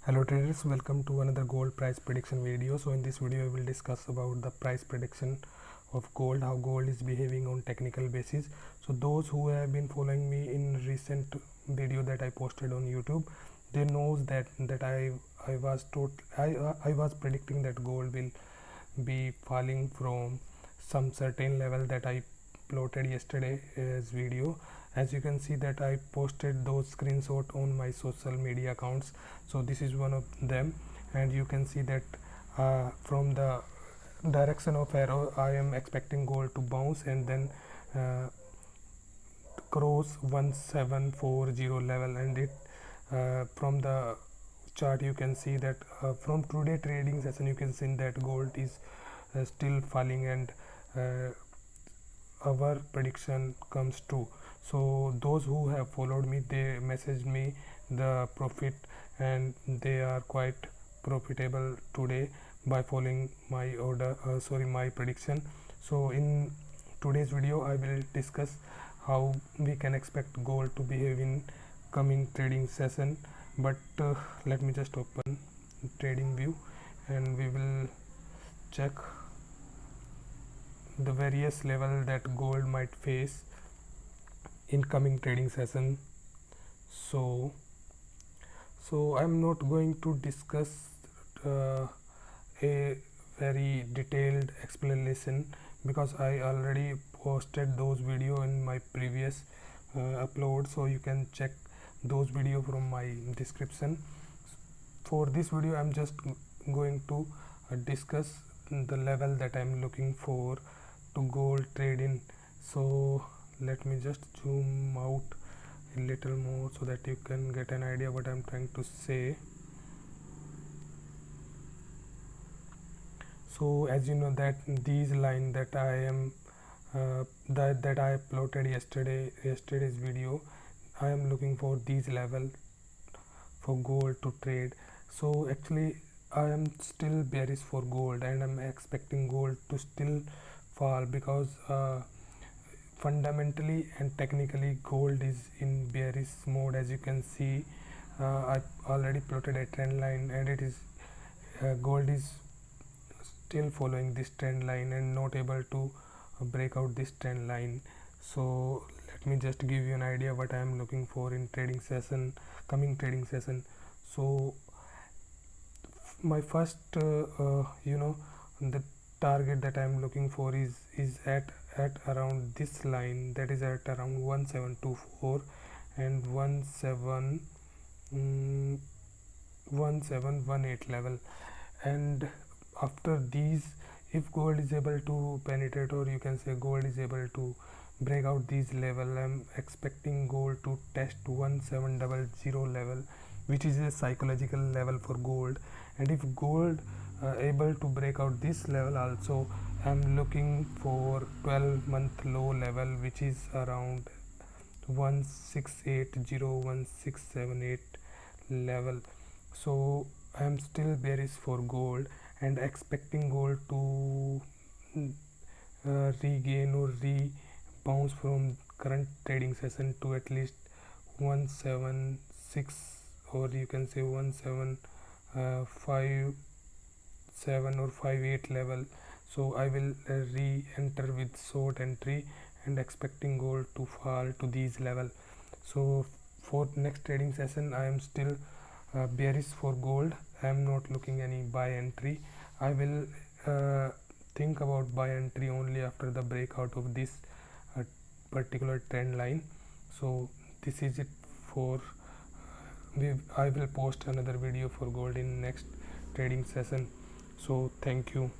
Hello traders, welcome to another gold price prediction video. So in this video I will discuss about the price prediction of gold, how gold is behaving on technical basis. So those who have been following me in recent video that I posted on YouTube, they knows that I was predicting that gold will be falling from some certain level that I plotted yesterday as video. As you can see that I posted those screenshot on my social media accounts, so this is one of them, and you can see that from the direction of arrow I am expecting gold to bounce and then cross 1740 level, and it from the chart you can see that from today trading session you can see that gold is still falling, and our prediction comes true. So those who have followed me, they messaged me the profit, and they are quite profitable today by following my my prediction. So in today's video I will discuss how we can expect gold to behave in coming trading session. But let me just open trading view and we will check the various level that gold might face in coming trading session. So I'm not going to discuss a very detailed explanation because I already posted those video in my previous upload, so you can check those video from my description. For this video I'm just going to discuss the level that I'm looking for to gold trade in. So let me just zoom out a little more so that you can get an idea what I'm trying to say. So as you know that these line that I am that I uploaded yesterday's video, I am looking for these level for gold to trade. So actually I am still bearish for gold and I'm expecting gold to still fall because fundamentally and technically gold is in bearish mode. As you can see, I already plotted a trend line, and it is gold is still following this trend line and not able to break out this trend line. So let me just give you an idea what I am looking for in trading session, coming trading session. So my first the target that I am looking for is at around this line, that is at around 1724 and 1718 level. And after these, if gold is able to penetrate, or you can say gold is able to break out these level, I'm expecting gold to test 1700 level, which is a psychological level for gold. And if gold able to break out this level also, I'm looking for 12-month low level, which is around 1680 1678 level. So I am still bearish for gold and expecting gold to regain or rebounce from current trading session to at least 176, or you can say 1757 or 58 level. So I will re-enter with short entry and expecting gold to fall to these level. So for next trading session I am still bearish for gold. I am not looking any buy entry. I will think about buy entry only after the breakout of this particular trend line. So this is it for I will post another video for gold in next trading session. So thank you.